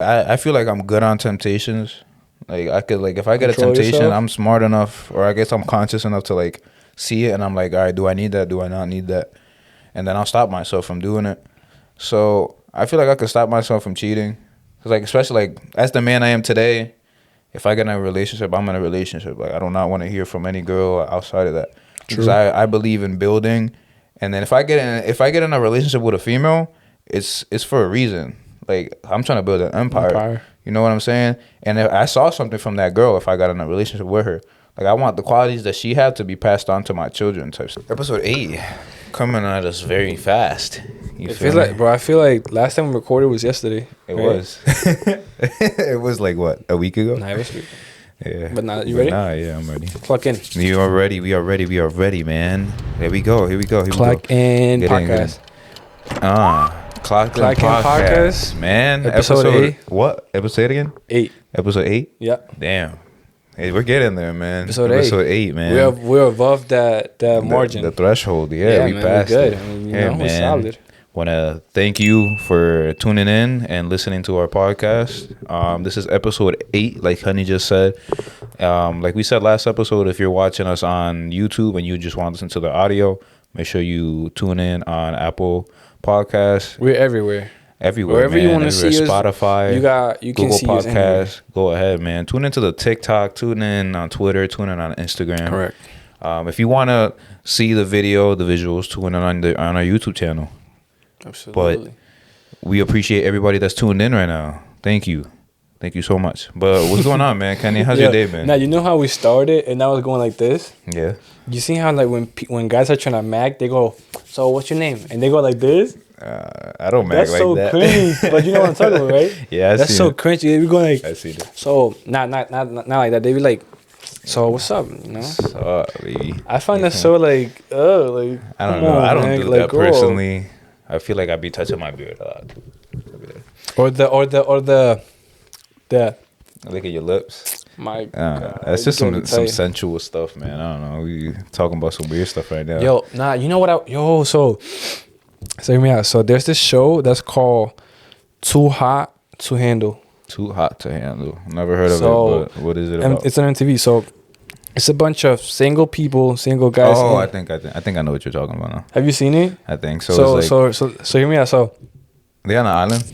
I feel like I'm good on temptations. Like I could like if I get a Control temptation, yourself? I'm smart enough, or I guess I'm conscious enough to like see it, and I'm like, all right, do I need that? Do I not need that? And then I'll stop myself from doing it. So I feel like I could stop myself from cheating, cause like especially like as the man I am today, if I get in a relationship, I'm in a relationship. Like I do not want to hear from any girl outside of that, because True. I believe in building. And then if I get in a relationship with a female, it's for a reason. Like I'm trying to build an empire. You know what I'm saying? And if I saw something from that girl, if I got in a relationship with her, like I want the qualities that she had to be passed on to my children. Type stuff. Episode 8 coming at us very fast. You It feel feels me? like, bro. I feel like last time we recorded was yesterday. It right? was. It was like what, a week ago? Nah, it was. Yeah. But now, you ready? Nah, yeah, I'm ready. Clock in. You are ready. We are ready. We are ready, man. Here we go. Here we go. Clock in Get podcast. Clock in Clock in podcast, man. Episode 8. What? Episode again? 8. Episode 8? Yeah. Damn. Hey, we're getting there, man. Episode 8, man. We're above that margin. The threshold. Yeah, we man, passed we're good. it. I mean, Yeah, we're man. solid. Want to thank you for tuning in and listening to our podcast. This is episode 8, like Honey just said. Like we said last episode, if you're watching us on YouTube and you just want to listen to the audio, make sure you tune in on Apple Podcasts. We're everywhere. Everywhere, Wherever man. you want to Everywhere. see us, Spotify, you can Google see us anywhere. Podcasts. Go ahead, man. Tune into the TikTok. Tune in on Twitter. Tune in on Instagram. Correct. If you want to see the video, the visuals, tune in on our YouTube channel. Absolutely. But we appreciate everybody that's tuned in right now. Thank you so much. But what's going on, man? Kenny, how's your day been? Now, you know how we started and I was going like this? Yeah. You see how like when guys are trying to mag, they go, so what's your name? And they go like this? I don't mag That's like so that. cringe. But you know what I'm talking about, right? Yeah, that's so cringe. They be going like, I see that. so not like that. They be like, so what's up? You know? What's up, baby? I find that so like, like I don't come know. on, I don't man. do Like, that girl. personally. I feel like I'd be touching my beard a lot. Or the Look at your lips. my God, That's just don't some tell sensual stuff, man. I don't know. We talking about some weird stuff right now. you. Yo, you know what? So hear me out. So there's this show that's called Too Hot to Handle. Too hot to handle. Never heard of So, it, but what is it about? It's on MTV. So it's a bunch of single guys. Oh, I think I know what you're talking about now. Have you seen it? I think so. So hear me out. So They on an island?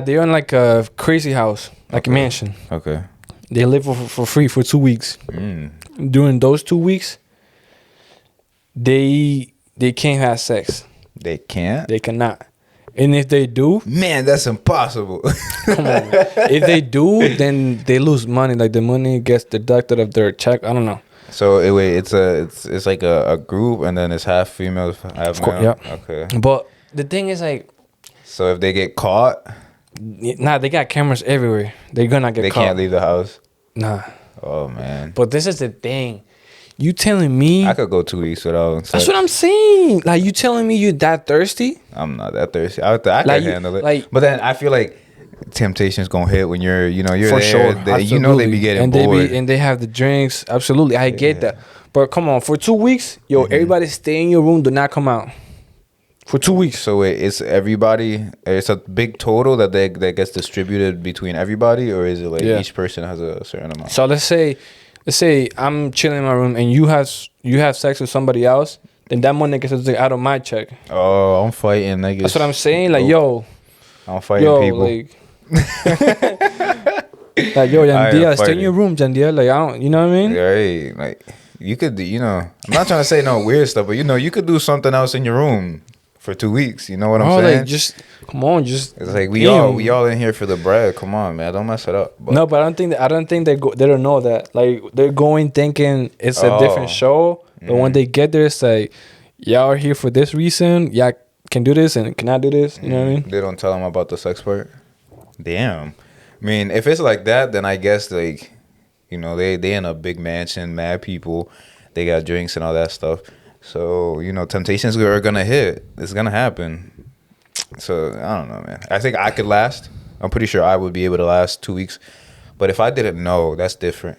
they're in like a crazy house, like a mansion. Okay. They live for free for 2 weeks. Mm. During those 2 weeks, they can't have sex. They can't? They cannot. And if they do, Man, that's impossible. come on, man. If they do, then they lose money. Like the money gets deducted of their check. I don't know. So wait, it's like a group, and then it's half female, half male. Yeah. Okay. But the thing is, like, So if they get caught, they got cameras everywhere. They're gonna get they caught. can't leave the house. Nah. Oh man. But this is the thing. You telling me? I could go 2 weeks without sex. That's what I'm saying. Like, you telling me you that thirsty? I'm not that thirsty. I can Like, handle it. like- But then I feel like temptation's gonna hit when you're For there. sure. You know they be getting and bored. and they have the drinks. Absolutely, I get that. But come on, for 2 weeks, yo, Mm-hmm. everybody stay in your room. Do not come out for 2 weeks. So it's everybody. It's a big total that gets distributed between everybody, or is it like Yeah. each person has a certain amount? So let's say I'm chilling in my room and you have sex with somebody else. Then that money gets out of my check. Oh, I'm fighting niggas. That's what I'm saying. Like, yo, I'm fighting people. like, like, yo, I am Jandia, stay in fighting. your room, Jandia. Like, I don't, you know what I mean? Right, like you could, I'm not trying to say no weird stuff, but you could do something else in your room for 2 weeks. You know what I'm saying? Like, just come on, just. It's like we damn. all in here for the bread. Come on, man, don't mess it up. But, No, but I don't think they don't know that. Like, they're going thinking it's a different show, but when they get there, it's like, y'all are here for this reason. Y'all can do this and cannot do this. You know what I mean? They don't tell them about the sex part. Damn. I mean, if it's like that, then I guess like, they in a big mansion, mad people, they got drinks and all that stuff. So temptations are gonna hit. It's gonna happen. So I don't know, man. I think I could last. I'm pretty sure I would be able to last 2 weeks. But if I didn't know, that's different.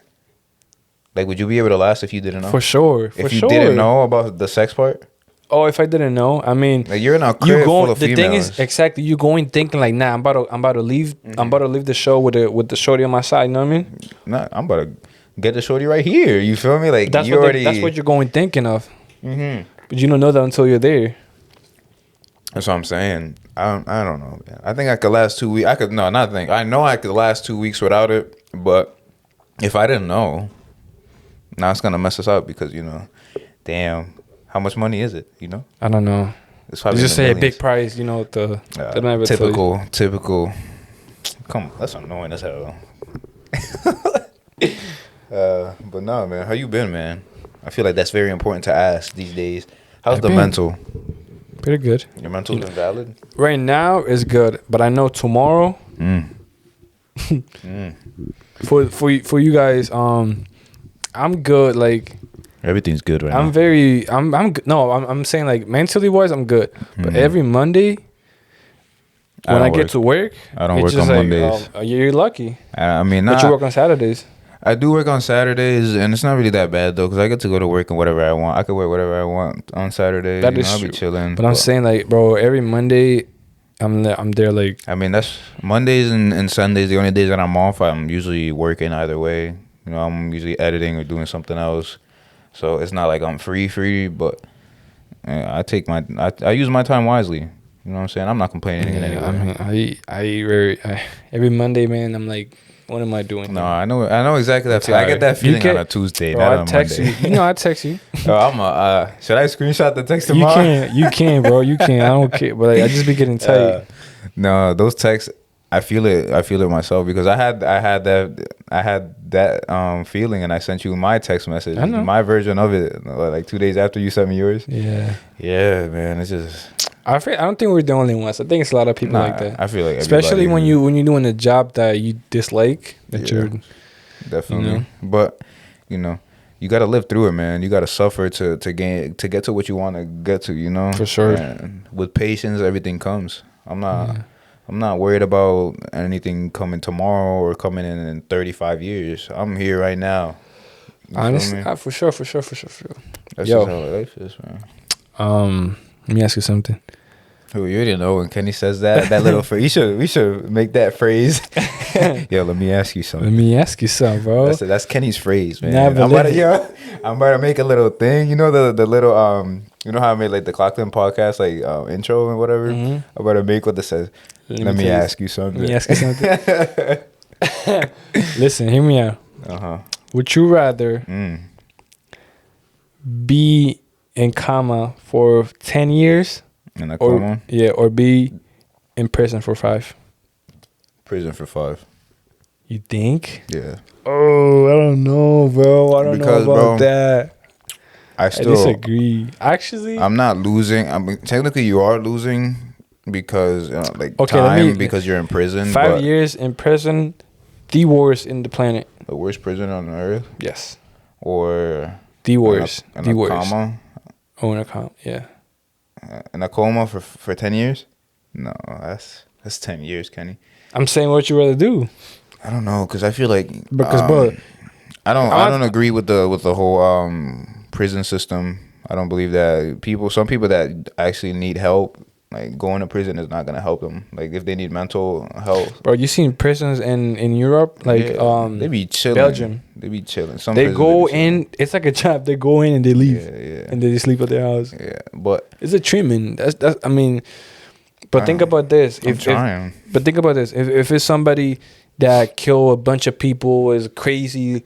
Like, would you be able to last if you didn't know? For sure. If you didn't know about the sex part? Oh, if I didn't know, I mean, Like you're in a you crib full going. of The thing females. is, exactly, you going thinking like, nah, I'm about to leave. I'm about to leave the show with the shorty on my side. You know what I mean? Nah, I'm about to get the shorty right here. You feel me? Like That's you already. that's what you're going thinking of. Mm-hmm. But you don't know that until you're there. That's what I'm saying. I don't know, man. I think I could last 2 weeks. I could no, not think. I know I could last 2 weeks without it, but if I didn't know, now it's gonna mess us up because damn, how much money is it? I don't know. It's They probably just in the say a millions. big price. They don't ever tell you. Typical. Come, that's annoying as hell. But no, man. How you been, man? I feel like that's very important to ask these days. How's I've the been- mental? Pretty good. Your mental's been valid? Right now is good, but I know tomorrow for you guys, I'm good. Like Everything's good right I'm now. very I'm good. No, I'm saying like mentally wise, I'm good. But every Monday when I get to work, I don't it's work just on like, Mondays. You're lucky. I mean, But you nah, work on Saturdays. I do work on Saturdays, and it's not really that bad though, because I get to go to work and whatever I want. I could work whatever I want on Saturdays. That is I'll true. be chilling. But I'm saying like, bro, every Monday I'm there like I mean, that's Mondays and Sundays. The only days that I'm off, I'm usually working either way. I'm usually editing or doing something else. So it's not like I'm free, but I take I use my time wisely. You know what I'm saying? I'm not complaining anyway. I mean, I every Monday, man, I'm like, what am I doing? No, here? I know exactly that feeling. I get that feeling on a Tuesday, Bro, not I on text Monday. you. I text you. Oh, should I screenshot the text tomorrow? You can, bro. You can. I don't care. But like, I just be getting tight. No, those texts, I feel it myself because I had that feeling, and I sent you my text message, I know. my version of it, like 2 days after you sent me yours. Yeah, Man, it's just I don't think we're the only ones. I think it's a lot of people like that. I feel like especially when everybody you're doing a job that you dislike. You're definitely, but you got to live through it, man. You got to suffer to get to what you want to get to. For sure. And with patience, everything comes. I'm not worried about anything coming tomorrow or coming in 35 years. I'm here right now. honestly, for sure. That's Yo. just how life is, man. Let me ask you something. Oh, you didn't know when Kenny says that little phrase. We should make that phrase. Yo, let me ask you something. Let me ask you something, bro. That's Kenny's phrase, man. Nah, but I'm about to make a little thing. The little you know how I made like the Clockton podcast like intro and whatever. I'm about to make what this says. Let me ask you something. Let me ask you something. Listen, hear me out. Would you rather be in coma for 10 years In a coma? or be in prison for 5? Prison for 5. You think? Yeah. Oh, I don't know, bro. I don't Because, know about bro, that. I I still disagree. Actually, I'm not losing. I mean, technically, you are losing because like Okay, time because you're in prison. 5 but years in prison, the worst in the planet. the worst prison on earth, Yes. or The worst. in The a worst. coma, Oh, in a coma. Yeah. in a coma for 10 years. No, that's 10 years, Kenny. I'm saying what you rather do. I don't know because I feel like Because, bro, I don't agree with the whole prison system. I don't believe that some people that actually need help, like going to prison is not gonna help them. Like if they need mental health, bro, you seen prisons in Europe, like they be chilling. Belgium. They be chilling. Some They prisons, go be chilling. in. It's like a job. They go in and they leave, Yeah. and they sleep at their house. Yeah, but It's a treatment. That's. I mean, but think about this. I'm trying. But think about this. If it's somebody that kill a bunch of people, is crazy,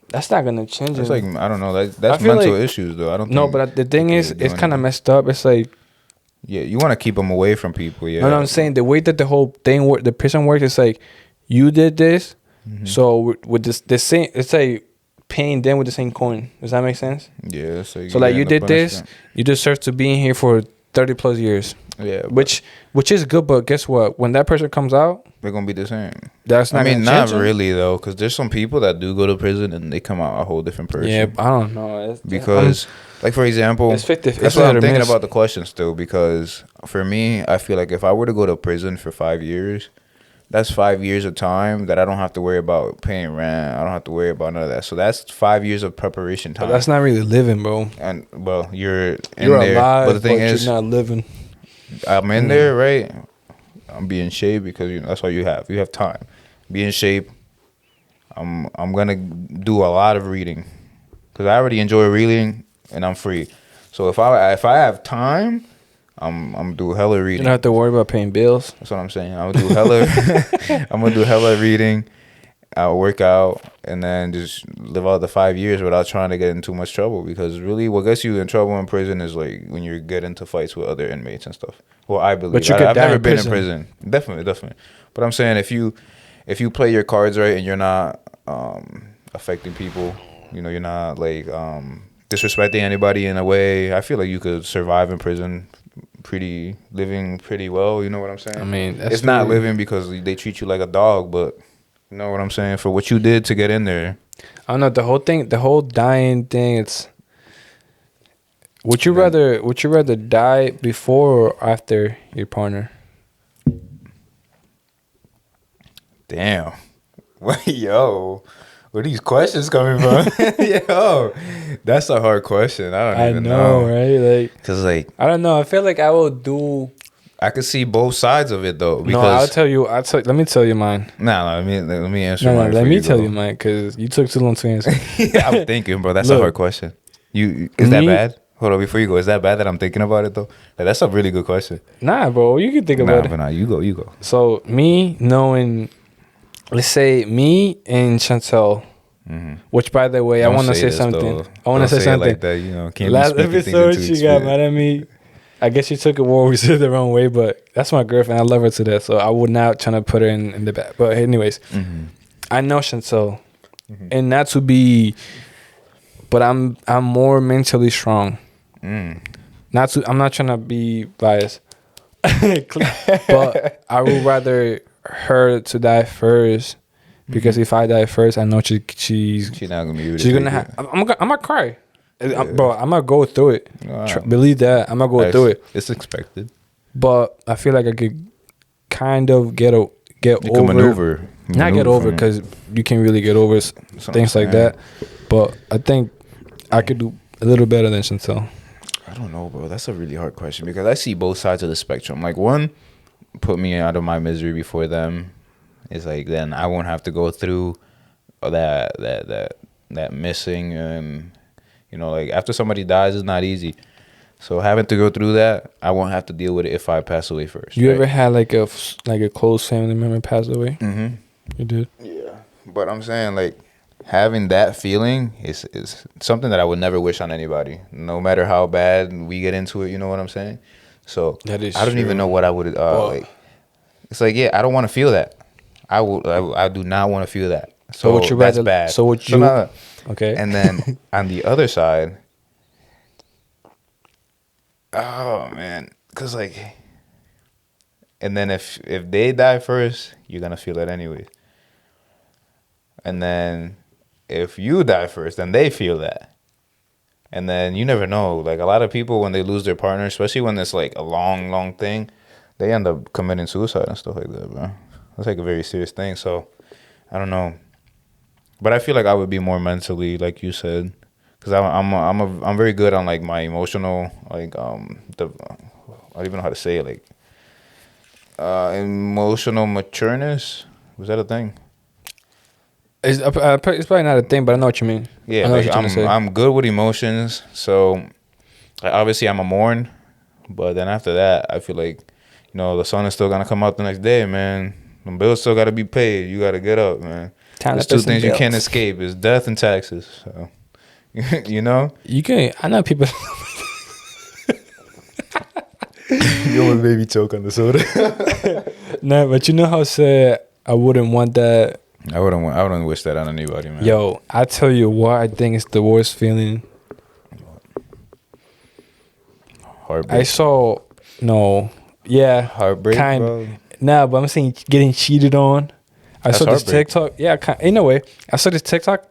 that's not gonna change It's it. like I don't know. That's I feel mental like- issues though. I don't. No, think but the thing people is, are it's doing kind of it. messed up. It's like, Yeah, you want to keep them away from people. Yeah. no, I'm saying the way that the whole thing the prison works, it's like you did this, so with this the same, it's like paying them with the same coin. Does that make sense? Yeah. So Like you get the did this, punishment. you deserve to be in here for 30 plus years, Yeah. but which is good. But guess what? When that person comes out, they're gonna be the same. that's not. I mean, gonna not change them. really though, because there's some people that do go to prison and they come out a whole different person. Yeah, I don't know. Because, like for example, It's 50 that's it's what I'm hit or thinking miss. about the question still. Because for me, I feel like if I were to go to prison for 5 years, that's 5 years of time that I don't have to worry about paying rent. I don't have to worry about none of that. So that's 5 years of preparation time. But that's not really living, bro. And well, you're You're there. alive, But the thing is, you're not living. I'm in there, right? I'm being shape because that's all you have. You have time. Be in shape. I'm gonna do a lot of reading because I already enjoy reading and I'm free. So if I have time, I'm do hella reading. You don't have to worry about paying bills. That's what I'm saying. I'm gonna do hella. I'm gonna do hella reading. I'll work out and then just live out the 5 years without trying to get in too much trouble. Because really, what gets you in trouble in prison is like when you get into fights with other inmates and stuff. Well, I believe. But you I've die never in been prison. in prison. Definitely. But I'm saying if you play your cards right and you're not affecting people, you're not like disrespecting anybody in a way. I feel like you could survive in prison, living pretty well. You know what I'm saying? I mean, it's not living because they treat you like a dog, but you know what I'm saying? For what you did to get in there. I don't know, the whole dying thing. It's would you rather die before or after your partner? Damn. Yo, where these questions coming from? Yo, that's a hard question. I don't even know. Right? Like, cause like I don't know. I feel like I will do. I could see both sides of it though. Because No, I'll tell you. Let me tell you mine. Nah, let me answer No, mine. let me tell you mine because you took too long to answer. I'm thinking, bro. That's Look, a hard question. Is that bad? Hold on, before you go, is that bad that I'm thinking about it though? Like, that's a really good question. Nah, bro, you can think about it. But you go. So me knowing, let's say me and Chantel, which by the way, I want to say something. I want to say something. Like that, can't Last be speaking episode, things into she got mad at me. I guess she took it where we said it the wrong way, but that's my girlfriend. I love her to death, so I would not try to put her in the back. But anyways, I know Chantel, and not to be, but I'm more mentally strong. I'm not trying to be biased, but I would rather her to die first because if I die first, I know she's not gonna be able to. She's gonna have. I'm gonna cry. Bro, I'm gonna go through it. Wow. Believe that. I'm gonna go through it. It's expected. But I feel like I could kind of get over. Maneuver. Not get over because you can't really get over things like that. But I think I could do a little better than Chantel. I don't know, bro. That's a really hard question because I see both sides of the spectrum. Like, one, put me out of my misery before them. It's like then I won't have to go through that missing and like after somebody dies, it's not easy. So having to go through that, I won't have to deal with it if I pass away first. You ever had like a close family member pass away? Mm-hmm. You did. Yeah, but I'm saying like having that feeling is something that I would never wish on anybody, no matter how bad we get into it. You know what I'm saying? So that is I don't even know what I would like. It's like I don't want to feel that. I do not want to feel that. So what you that's rather, bad. So what you? So okay. And then on the other side, oh man, cause like, and then if they die first, you're gonna feel it anyway. And then if you die first, then they feel that. And then you never know. Like a lot of people when they lose their partner, especially when it's like a long thing, they end up committing suicide and stuff like that, bro. That's like a very serious thing. So I don't know. But I feel like I would be more mentally, like you said, because I'm very good on like my emotional, like I don't even know how to say it, like emotional matureness. Was that a thing? It's probably not a thing, but I know what you mean. Yeah, like I'm good with emotions. So like, obviously I'm a mourn, but then after that, I feel like the sun is still gonna come out the next day, man. The bills still gotta be paid. You gotta get up, man. There's two things you can't escape: is death and taxes. So, you can. I know people. You almost made me choke on the soda. Nah, but you know how sad I wouldn't want that. I wouldn't wish that on anybody, man. Yo, I tell you what I think is the worst feeling. Heartbreak. Heartbreak, bro. Nah, but I'm saying getting cheated on. I saw this TikTok. Yeah, in a way, I saw this TikTok.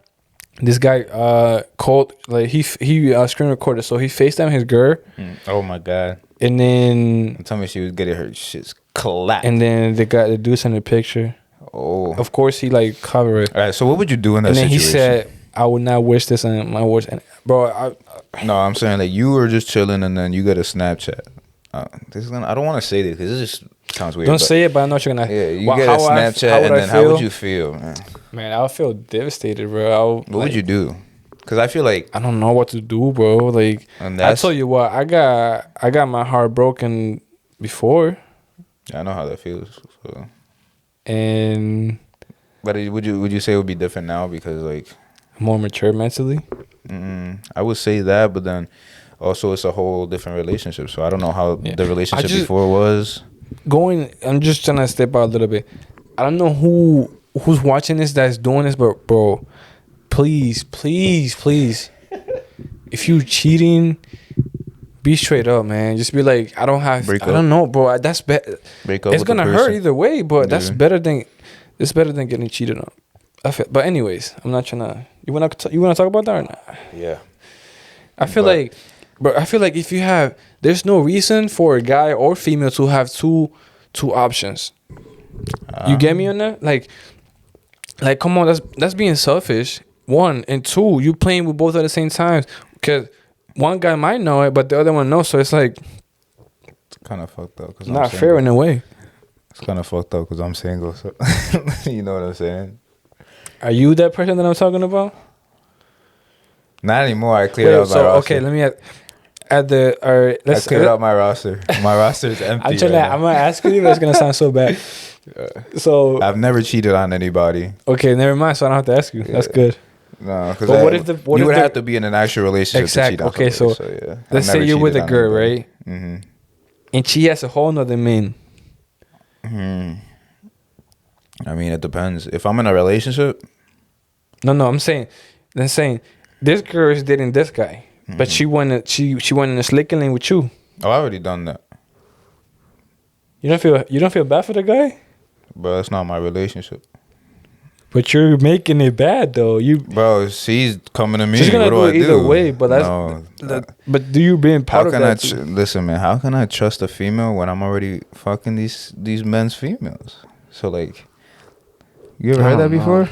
This guy called, like he screen recorded, so he FaceTimed his girl. Oh my god. And then Tell me she was getting her shit clapped. and then the dude sent a picture. Oh. Of course, he like covered it. All right. So what would you do in that And then situation? he said, "I would not wish this on my worst." Bro, No, I'm saying that you were just chilling and then you get a Snapchat. This is gonna. I don't want to say this because this just sounds weird. don't say it, but I know what you're gonna. Yeah, you Well, get a how Snapchat and then how would you feel, man? Man, I would feel devastated, bro. What would you do? Because I feel like I don't know what to do, bro. Like, And I that's- tell you what, I got my heart broken before, I know how that feels. So. and But would you say it would be different now because like I'm more mature mentally. I would say that, but then also it's a whole different relationship. So I don't know how Yeah. the relationship just- before was. I'm just trying to step out a little bit. I don't know who's watching this that's doing this, but bro, please, if you cheating, be straight up, man. Just be like, I don't have. Break I don't know, bro. That's better. Break up. It's with the gonna hurt person. either way, but that's Yeah. better than. It's better than getting cheated on. But anyways, I'm not trying to. You wanna talk about that or not? Yeah. I feel But- like, bro. I feel like if you have, there's no reason for a guy or female to have two options. You get me on that? Like, come on, that's being selfish. One and two, you playing with both at the same time because one guy might know it, but the other one knows. So it's like Kind of fucked up. Cause not fair in a way. It's kind of fucked up because I'm single. So you know what I'm saying? Are you that person that I'm talking about? Not anymore. I cleared out my roster. Okay, let me add the. All right, I let's. cleared out my roster. My roster is empty. I'm trying to. right now. I'm gonna ask you, but it's gonna sound so bad. So I've never cheated on anybody. okay, never mind. So I don't have to ask you. That's good. No, because But what if the- what you if would the- have to be in an actual relationship to cheat on Okay, somebody, so yeah. let's say you're with a girl, right? Mm-hmm. And she has a whole nother man. I mean, it depends. If I'm in a relationship, No, I'm saying this girl is dating this guy, but she went in a slicking lane with you. I already done that, You don't feel bad for the guy, but it's not my relationship, but you're making it bad though. bro. She's coming to me. She's gonna what do do it I either do? way, but that's No. but do you being part How of can I that? listen, man? How can I trust a female when I'm already fucking these men's females? So like, you ever I heard that don't know. before?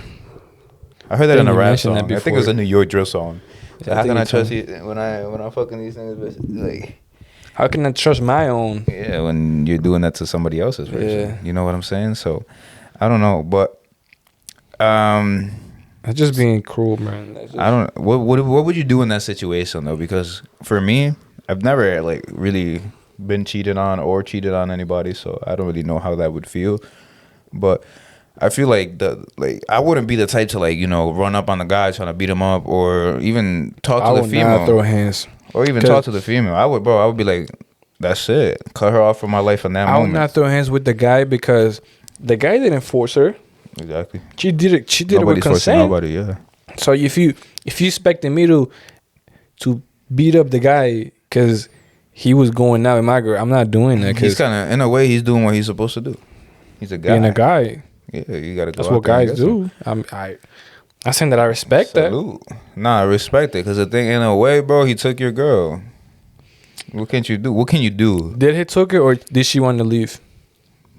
I heard that in a You rap mentioned song. that I think it was before. a New York drill song. So Yeah, I how think can I you told trust me. you when I'm fucking these things? Like, How can I trust my own? yeah, when you're doing that to somebody else's person. Yeah. You know what I'm saying? So I don't know, but That's just being cruel, man. That's just, I don't. What would you do in that situation though? Because for me, I've never like really been cheated on or cheated on anybody, so I don't really know how that would feel. But I feel like I wouldn't be the type to like run up on the guy trying to beat him up or even talk I to the would female not throw hands. or even 'Cause- talk to the female. I would be like, that's it. Cut her off from my life in that I would moment. not throw hands with the guy because the guy didn't force her. Exactly. She did it. She did Nobody's it with forcing consent. nobody. Yeah. So if you expecting me to beat up the guy because he was going out with my girl, I'm not doing that. He's Because kind of in a way he's doing what he's supposed to do. He's a guy. being a guy, Yeah, you gotta go. that's out what there and guys get some. do. I'm saying that I respect that. Salute. Nah, I respect it because the thing in a way, bro, he took your girl. What can't you do? What can you do? Did he took it or did she want to leave?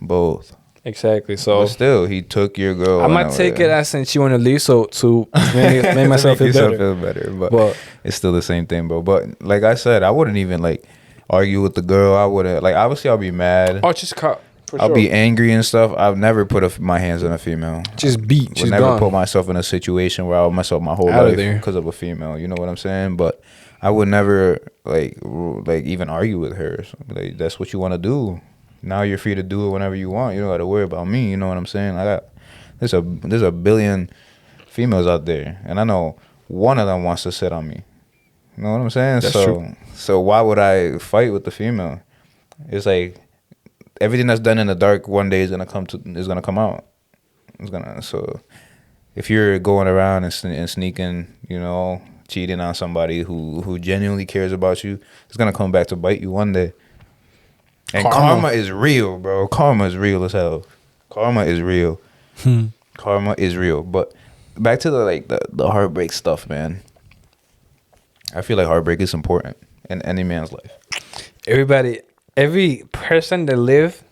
Both. Exactly. So But still, he took your girl. I in might a take way. it as since she want to leave, so to make myself feel yourself better. feel better. But But it's still the same thing, bro. But like I said, I wouldn't even like argue with the girl. I wouldn't like. Obviously, I'll be mad. oh, just cut. For I'll sure. be angry and stuff. I've never put my hands on a female. Just beat. Would She's never gone. put myself in a situation where I'll mess up my whole Outta life there. because of a female. You know what I'm saying? But I would never like even argue with her. So, like that's what you want to do. Now you're free to do it whenever you want. You don't got to worry about me. You know what I'm saying? There's a billion females out there, and I know one of them wants to sit on me. You know what I'm saying? That's so true. so why would I fight with the female? It's like everything that's done in the dark one day is gonna come out. So if you're going around and sneaking, cheating on somebody who genuinely cares about you, it's gonna come back to bite you one day. And karma is real, bro. Karma is real as hell. Karma is real. Karma is real. But back to the heartbreak stuff, man. I feel like heartbreak is important in any man's life. Everybody, every person that live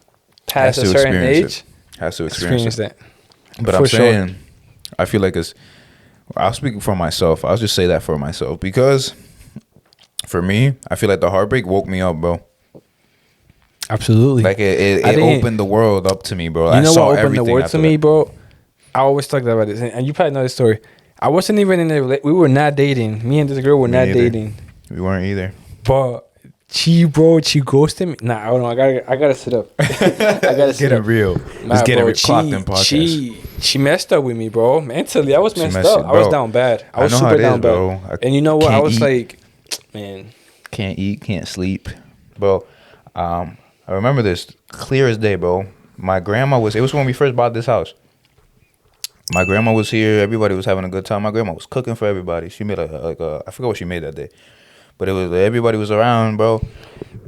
past a certain age has to experience that. But I'm saying, I feel like it's. I'll speak for myself. I'll just say that for myself because, for me, I feel like the heartbreak woke me up, bro. Absolutely. Like it opened the world up to me, bro. You know what opened the world to me, bro? I always talk about this, and you probably know this story. I wasn't even in a. We were not dating. Me and this girl were not dating. We weren't either. But she ghosted me. Nah, hold on. I gotta sit up. I gotta sit up. Real. Let's get it clocked in podcast. She messed up with me, bro. Mentally, I was messed up. I was down bad. I was super down bad. And you know what? I was like, man, can't eat, can't sleep, bro. I remember this clear as day, bro. My grandma was. It was when we first bought this house. My grandma was here. Everybody was having a good time. My grandma was cooking for everybody. She made I forgot what she made that day, but it was everybody was around, bro,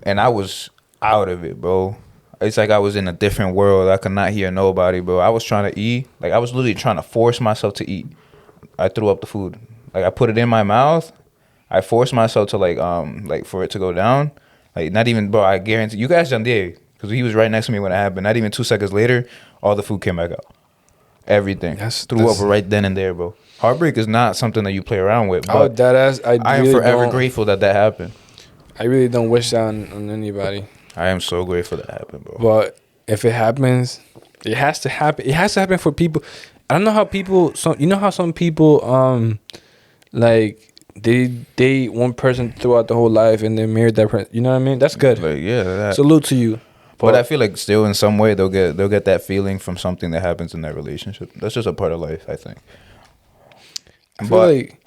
and I was out of it, bro. It's like I was in a different world. I could not hear nobody, bro. I was trying to eat. Like I was literally trying to force myself to eat. I threw up the food. Like I put it in my mouth. I forced myself to like for it to go down. Like not even, bro. I guarantee you guys done did because he was right next to me when it happened. Not even 2 seconds later, all the food came back out. Everything. Threw up right then and there, bro. Heartbreak is not something that you play around with. But I am forever grateful that happened. I really don't wish that on anybody. I am so grateful that happened, bro. But if it happens, it has to happen. It has to happen for people. I don't know how people. You know how some people like they date one person throughout the whole life and they married that person. You know what I mean? That's good. Like, yeah. Salute to you. But I feel like still in some way they'll get that feeling from something that happens in that relationship. That's just a part of life, I think. I feel like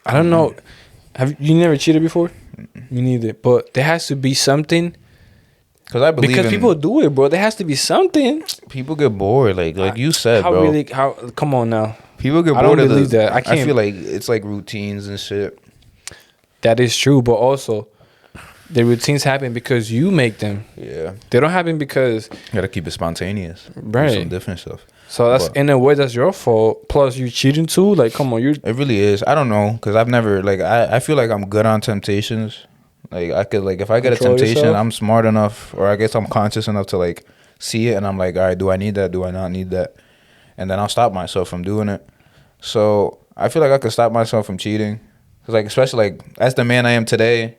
I don't know. Have you never cheated before? Me neither. But there has to be something. Because people do it, bro. There has to be something. People get bored, like you said, bro. Come on now. People get bored. I don't believe that. I can't. I feel like it's like routines and shit. That is true, but also the routines happen because you make them. Yeah. They don't happen because you gotta keep it spontaneous. Right. Some different stuff. So that's in a way that's your fault. Plus you cheating too. Like, come on, It really is. I don't know, cause I've never I feel like I'm good on temptations. Like I could if I get a temptation, yourself? I'm smart enough, or I guess I'm conscious enough to see it, and I'm like, all right, do I need that? Do I not need that? And then I'll stop myself from doing it. So I feel like I could stop myself from cheating, cause especially as the man I am today,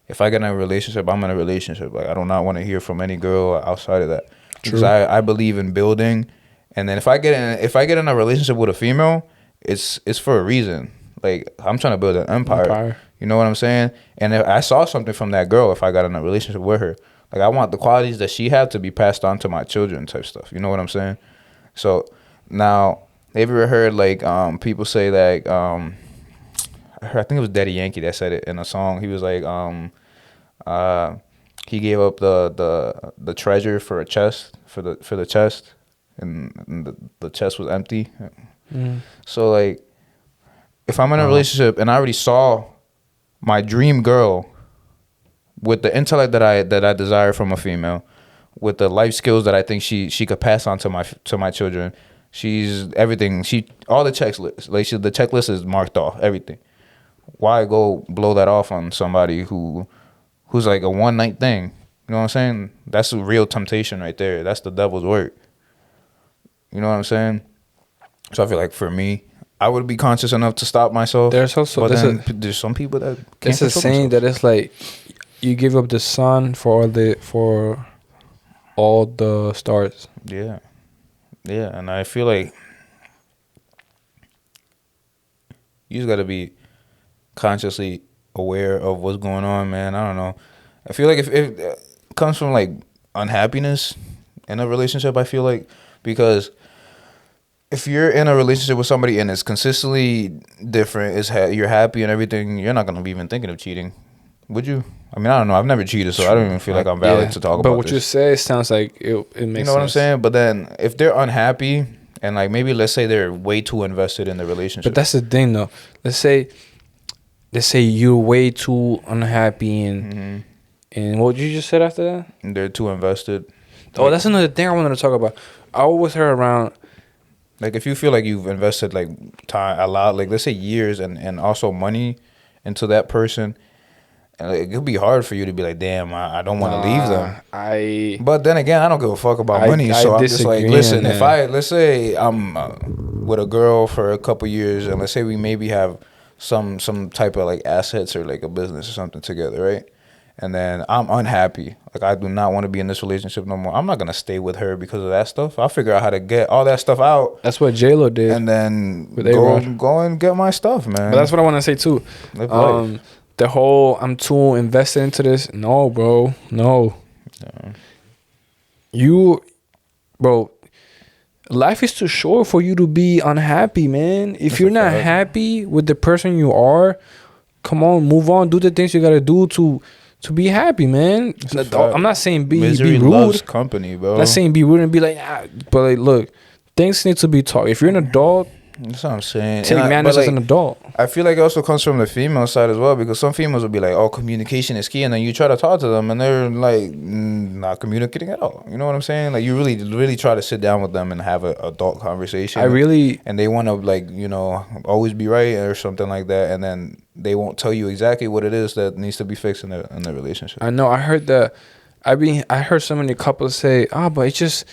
if I get in a relationship, I'm in a relationship. Like I do not want to hear from any girl outside of that. True. Because I believe in building, and then if I get in a relationship with a female, it's for a reason. Like I'm trying to build an empire. You know what I'm saying? And if I saw something from that girl, if I got in a relationship with her, I want the qualities that she had to be passed on to my children type stuff. You know what I'm saying? So now, have you ever heard people say that I think it was Daddy Yankee that said it in a song. He was like, he gave up the treasure for a chest for the chest, and the chest was empty. Mm. So if I'm in a relationship and I already saw my dream girl with the intellect that I desire from a female, with the life skills that I think she could pass on to my children, she's everything. All the checklists, the checklist is marked off everything. Why go blow that off on somebody who's like a one night thing? You know what I'm saying? That's a real temptation right there. That's the devil's work. You know what I'm saying? So I feel like for me, I would be conscious enough to stop myself. There's also there's some people that can't. It's a saying that it's like you give up the sun for all the stars. Yeah, and I feel like you just gotta be consciously aware of what's going on, man. I don't know. I feel like if it comes from unhappiness in a relationship, I feel like because if you're in a relationship with somebody and it's consistently different, you're happy and everything, you're not gonna be even thinking of cheating, would you? I mean, I don't know. I've never cheated, so I don't even feel like I'm valid to talk about this. But what you say sounds like it makes sense. You know what I'm saying? But then if they're unhappy and maybe let's say they're way too invested in the relationship. But that's the thing, though. Let's say you're way too unhappy and what you just said after that? They're too invested. Oh, that's another thing I wanted to talk about. I always heard around. If you feel like you've invested time a lot, let's say years and also money into that person, And it could be hard for you to be like, damn, I don't want to leave them. I But then again, I don't give a fuck about money. So I'm just like, listen, if let's say I'm with a girl for a couple years, and let's say we maybe have some type of like assets or like a business or something together, right? And then I'm unhappy. Like, I do not want to be in this relationship no more. I'm not going to stay with her because of that stuff. I'll figure out how to get all that stuff out. That's what J-Lo did. And then with go and get my stuff, man. But that's what I want to say, too. The whole, I'm too invested into this. No, bro. No. Yeah. Bro, life is too short for you to be unhappy, man. If you're not happy with the person you are, come on, move on. Do the things you got to do to be happy, man. I'm not saying be rude. Loves company, bro. I'm not saying be rude and be like, but like, look, things need to be talked. If you're an adult, that's what I'm saying. Take manners as an adult. I feel like it also comes from the female side as well, because some females will be like, oh, communication is key, and then you try to talk to them and they're like not communicating at all. You know what I'm saying? Like, you really try to sit down with them and have an adult conversation. And they want to, like, you know, always be right or something like that, and then they won't tell you exactly what it is that needs to be fixed in the relationship. I know. I heard that. I heard so many couples say, but it's just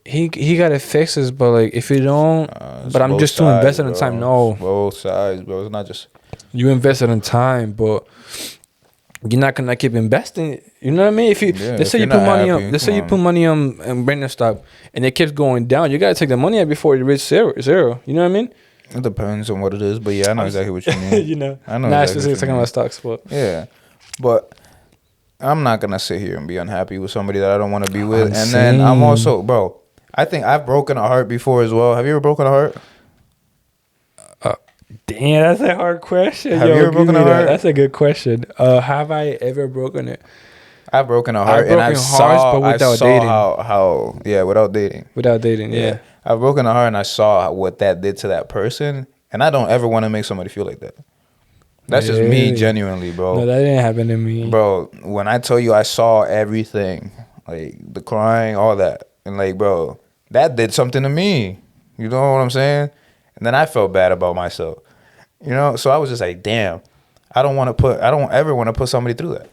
he got to fix this, but like if you don't, but I'm just too invested in time. No, both sides, bro. It's not just you invested in time, but you're not gonna keep investing. You know what I mean? If you let's say you put money on, let's say you put money on and brand stock, and it keeps going down, you gotta take the money out before it reaches zero. You know what I mean? It depends on what it is, but yeah, I know exactly what you mean. You know, I know. Not exactly talking about stocks, but yeah, but I'm not gonna sit here and be unhappy with somebody that I don't want to be with, and then I'm also, bro. I think I've broken a heart before as well. Have you ever broken a heart? Damn, that's a hard question. Have you ever broken a heart? That's a good question. Have I ever broken it? I've broken a heart, and I saw how without dating. Without dating, yeah. I've broken a heart, and I saw what that did to that person, and I don't ever want to make somebody feel like that. That's just me, genuinely, bro. No, that didn't happen to me, bro. When I tell you, I saw everything, like the crying, all that. And like, bro, that did something to me. You know what I'm saying? And then I felt bad about myself. You know? So I was just like, damn, I don't ever want to put somebody through that.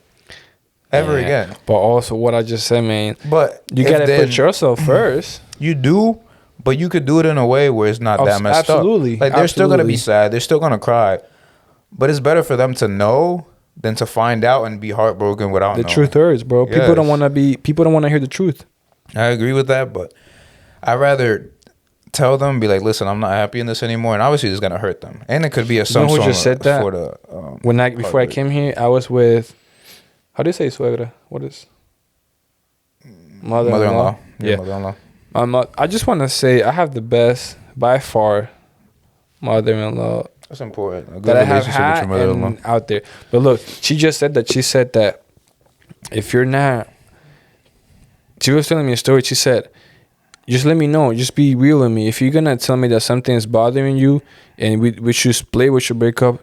Ever again. But also what I just said, man. But you gotta put yourself first. You do, but you could do it in a way where it's not that messed up. Like, they're still gonna be sad, they're still gonna cry. But it's better for them to know than to find out and be heartbroken without knowing. The truth hurts, bro. Yes. People don't wanna hear the truth. I agree with that, but I'd rather tell them, be like, listen, I'm not happy in this anymore, and obviously it's gonna hurt them, and it could be some sort of just said that for the before I came here, I was with, how do you say suegra? What is mother-in-law? Yeah, mother-in-law. I just want to say I have the best by far mother-in-law. That's important. A good that I have had with your mother-in-law out there. But look, she just said that. She said that if you're not. She was telling me a story. She said, just let me know. Just be real with me. If you're going to tell me that something is bothering you and we should split, we should break up,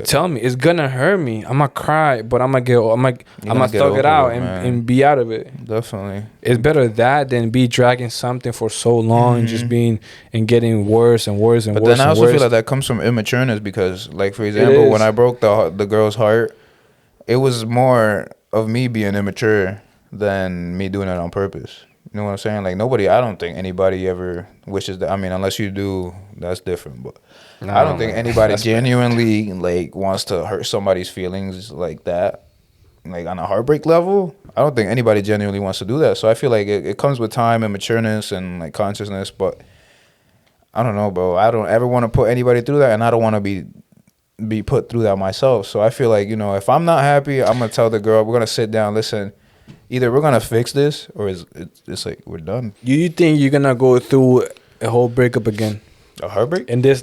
tell me. It's going to hurt me. I'm going to cry, but I'm going to thug it out and be out of it. Definitely. It's better that than be dragging something for so long and just being and getting worse and worse and worse. But then I also feel like that comes from immatureness because, like, for example, when I broke the girl's heart, it was more of me being immature than me doing it on purpose. You know what I'm saying? Like, I don't think anybody ever wishes that. I mean, unless you do, that's different. But I don't think anybody genuinely, like, wants to hurt somebody's feelings like that. Like, on a heartbreak level, I don't think anybody genuinely wants to do that. So I feel like it comes with time and matureness and, like, consciousness. But I don't know, bro. I don't ever want to put anybody through that, and I don't want to be put through that myself. So I feel like, you know, if I'm not happy, I'm going to tell the girl, we're going to sit down, listen, either we're going to fix this or it's like we're done. You think you're going to go through a whole breakup again? A heartbreak? And this,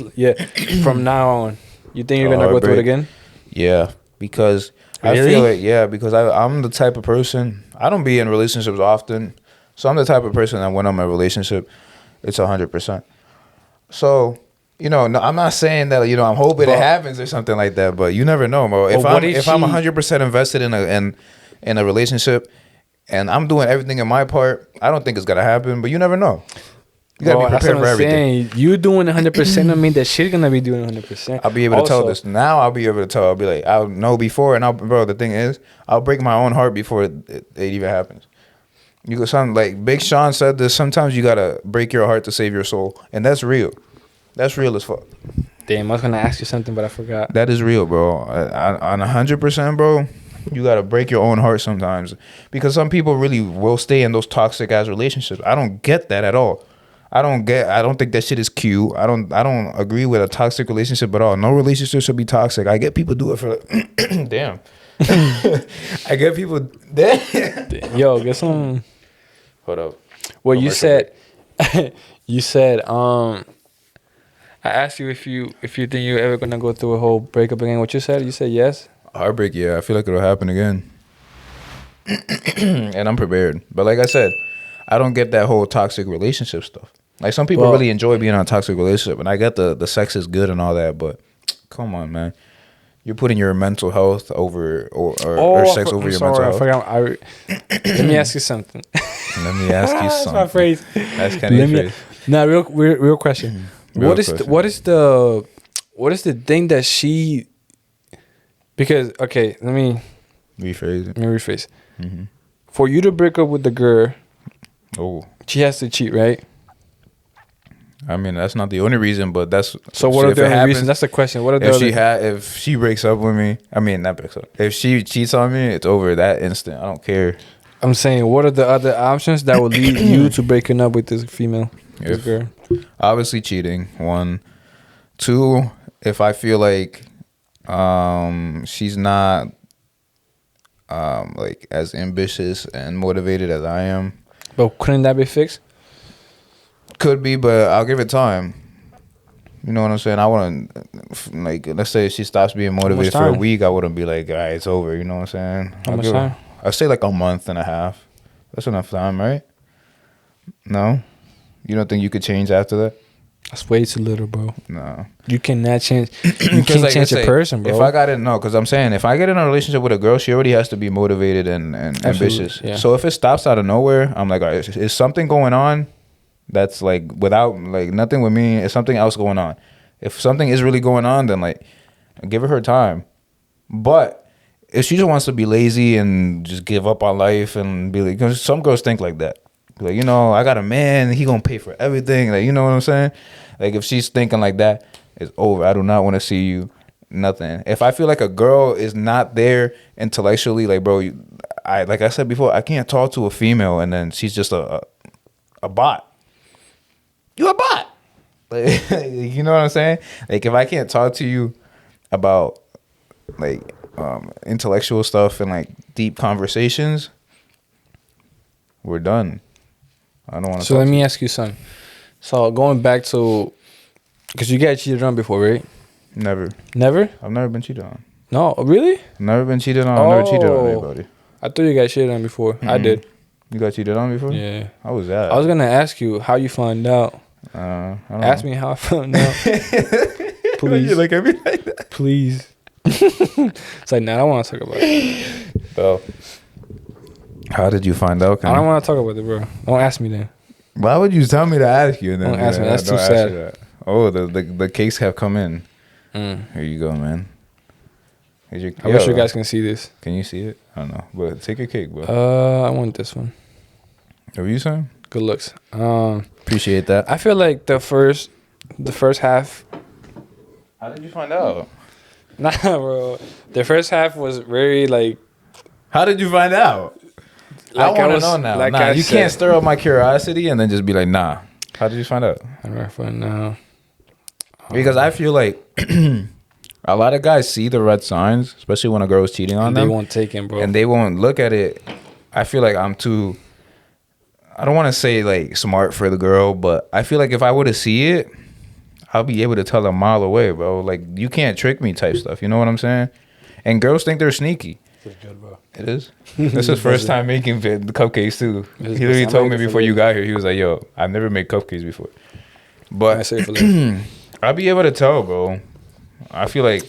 from now on. You think you're going to go through it again? Yeah, because really? I feel like, because I'm the type of person, I don't be in relationships often. So I'm the type of person that when I'm in a relationship, it's 100%. So, you know, no, I'm not saying that, you know, I'm hoping it happens or something like that, but you never know, bro. If I'm 100% invested in a relationship and I'm doing everything in my part, I don't think it's gonna happen, but you never know. You gotta Bro, be that's prepared what for I'm everything. saying. You doing 100% don't mean that she's gonna be doing 100%. I'll be able to tell this now. I'll be able to tell. I'll be like, I'll know before, and bro. The thing is, I'll break my own heart before it even happens. You go, something like Big Sean said this. Sometimes you gotta break your heart to save your soul, and that's real. That's real as fuck. Damn, I was gonna ask you something, but I forgot. That is real, bro. On 100%, bro. You gotta break your own heart sometimes, because some people really will stay in those toxic ass relationships. I don't get that at all. I don't think that shit is cute. I don't agree with a toxic relationship at all. No relationship should be toxic. I get people do it for damn. I get people damn. Yo, get some. Hold up. Well, you Commercial said, you said, I asked you if you think you're ever gonna go through a whole breakup again. What you said? You said yes. Heartbreak, yeah. I feel like it'll happen again. And I'm prepared. But like I said, I don't get that whole toxic relationship stuff. Like some people really enjoy being in a toxic relationship, and I get the sex is good and all that, but come on, man. You're putting your mental health over or sex over your mental health. I forgot. Let me ask you something. Let me ask you something. That's my phrase. That's kind of phrase. Nah, real question. What is the thing that she? Because okay, let me rephrase it. Mm-hmm. For you to break up with the girl, she has to cheat, right? I mean, that's not the only reason, but that's so. What are the other reasons? That's the question. What are the if she breaks up with me? I mean, not breaks up. If she cheats on me, it's over that instant. I don't care. I'm saying, what are the other options that would lead you to breaking up with this female, this girl? Obviously, cheating. 1, 2. If I feel like she's not like as ambitious and motivated as I am. But couldn't that be fixed? Could be, but I'll give it time. You know what I'm saying? I wouldn't, like, let's say she stops being motivated for a week, I wouldn't be like, all right, it's over. You know what I'm saying? How much time? I'd say like a month and a half. That's enough time, right? No? You don't think you could change after that? That's way too little, bro. No. You cannot change. You can't like, change a person, bro. If I got in, no, because I'm saying if I get in a relationship with a girl, she already has to be motivated and ambitious. Yeah. So if it stops out of nowhere, I'm like, all right, is something going on that's like without like nothing with me? Is something else going on? If something is really going on, then like give her time. But if she just wants to be lazy and just give up on life and be like, because some girls think like that. Like, you know, I got a man, he gonna pay for everything. Like, you know what I'm saying? Like, if she's thinking like that, it's over. I do not want to see you. Nothing. If I feel like a girl is not there intellectually, like, bro, like I said before, I can't talk to a female and then she's just a bot. You a bot. Like, you know what I'm saying? Like, if I can't talk to you about like intellectual stuff and like deep conversations, we're done. I don't want to. So let me ask you something. So going back to, because you got cheated on before, right? Never. Never? I've never been cheated on. No, really? I've never been cheated on. I've never cheated on anybody. I thought you got cheated on before. Mm-hmm. I did. You got cheated on before? Yeah. How was that? I was gonna ask you how you found out. I don't ask know. me how I found out. Please. You look at me like that. Please. It's like, nah, I don't want to talk about it. So, how did you find out? I don't want to talk about it, bro. Don't ask me then. Why would you tell me to ask you? Then don't ask me. That's too sad. Oh, the cakes have come in. Here you go, man. I wish you guys can see this. Can you see it? I don't know, but take a cake, bro. I want this one. Are you saying? Good looks. Appreciate that. I feel like the first half. How did you find out? Nah, bro. The first half was very like. How did you find out? Like I want to know now. Like you can't stir up my curiosity and then just be like, nah. How did you find out? I don't find out. Because I feel like a lot of guys see the red signs, especially when a girl is cheating on them. They won't take it, bro. And they won't look at it. I feel like I'm too, I don't want to say like smart for the girl, but I feel like if I were to see it, I'll be able to tell a mile away, bro. Like, you can't trick me type stuff. You know what I'm saying? And girls think they're sneaky. It's good, bro. It is. This is his first time making the cupcakes too. He literally told me before you got here. He was like, "Yo, I've never made cupcakes before." But I'll be able to tell, bro. I feel like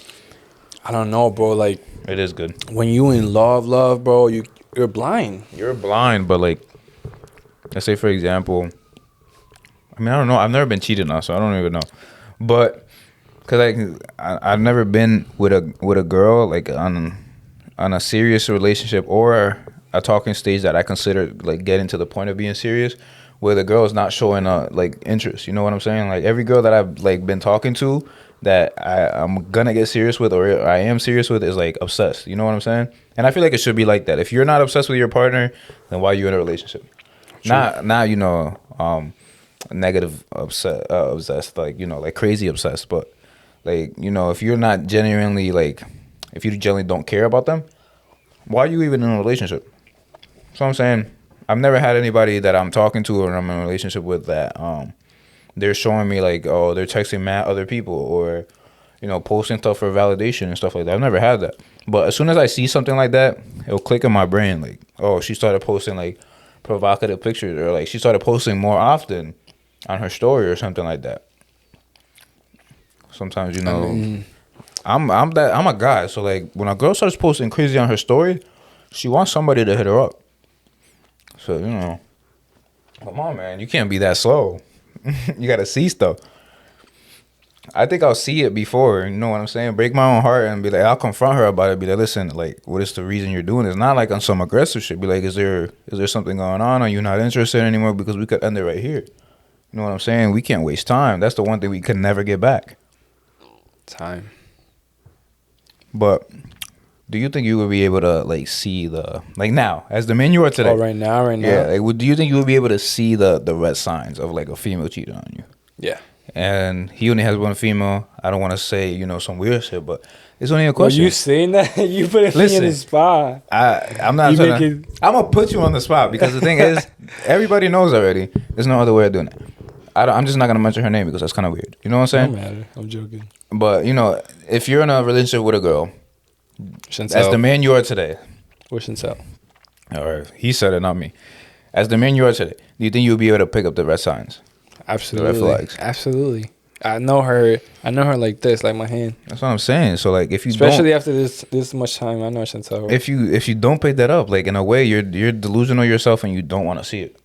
I don't know, bro. Like, it is good when you in love, bro. You're blind. You're blind, but like, let's say for example, I mean, I don't know. I've never been cheated on, so I don't even know. But because I've never been with a girl like on a serious relationship or a talking stage that I consider like getting to the point of being serious, where the girl is not showing like interest. You know what I'm saying? Like every girl that I've like been talking to that I'm gonna get serious with or I am serious with is like obsessed. You know what I'm saying? And I feel like it should be like that. If you're not obsessed with your partner, then why are you in a relationship? True. Not you know negative obsessed, like, you know, like crazy obsessed, but like, you know, if you're not genuinely like, if you genuinely don't care about them, why are you even in a relationship? So I'm saying I've never had anybody that I'm talking to or I'm in a relationship with that they're showing me like, oh, they're texting mad other people or, you know, posting stuff for validation and stuff like that. I've never had that. But as soon as I see something like that, it'll click in my brain like, oh, she started posting like provocative pictures or like she started posting more often on her story or something like that. Sometimes, you I know, mean, I'm a guy, so like when a girl starts posting crazy on her story, she wants somebody to hit her up. So, you know, come on, man, you can't be that slow. You gotta see stuff. I think I'll see it before, you know what I'm saying? Break my own heart and be like, I'll confront her about it. Be like, listen, like, what is the reason you're doing this? Not like on some aggressive shit. Be like, is there something going on? Are you not interested anymore? Because we could end it right here. You know what I'm saying? We can't waste time. That's the one thing we could never get back. time. But do you think you would be able to like see the like now as the man you are today? Oh, right now. Yeah. Like, do you think you would be able to see the red signs of like a female cheating on you? Yeah. And he only has one female. I don't want to say, you know, some weird shit, but it's only a Well, question. you saying that? You putting me Listen, in the spot. I'm not You trying to. make it- I'm gonna put you on the spot because the thing is, everybody knows already. There's no other way of doing it. I'm just not gonna mention her name because that's kind of weird. You know what I'm No saying? matter. I'm joking. But you know, if you're in a relationship with a girl, Chantel. as the man you are today, Where's Chantel? all right, he said it, not me. As the man you are today, do you think you'll be able to pick up the red signs? Absolutely. flags. Absolutely. I know her. I know her like this, like my hand. That's what I'm saying. So like, if you Especially don't, after this much time, I know Chantel. if you don't pick that up, like in a way, you're delusional yourself and you don't want to see it.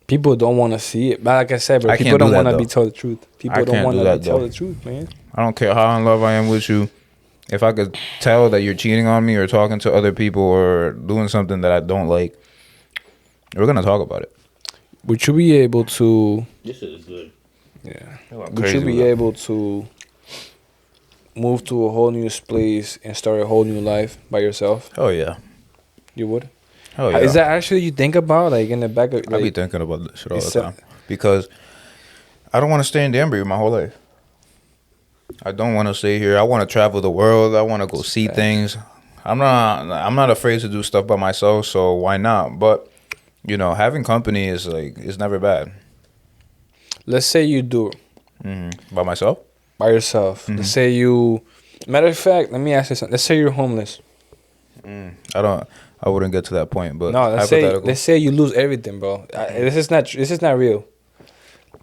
People don't want to see it, but like I said, bro, I people can't do don't that, want to though. be told the truth. People I don't can't want do to that, be told though. the truth, man. I don't care how in love I am with you. If I could tell that you're cheating on me or talking to other people or doing something that I don't like, we're gonna talk about it. Would you be able to? This shit is good. Yeah. Would Would you be able to move to a whole new place and start a whole new life by yourself? Oh yeah. You would. Oh yeah. Is that actually you think about like in the back of I be like? thinking about this shit all the it's a- time because I don't want to stay in Danbury my whole life. I don't want to stay here. I want to travel the world. I want to go see Facts. things. I'm not afraid to do stuff by myself. So why not? But you know, having company is like it's never bad. Let's say you do it By myself. by yourself. Let's say you. Matter of fact, let me ask you something. Let's say you're homeless. I wouldn't get to that point, but No, let's say you lose everything, bro. This is not real.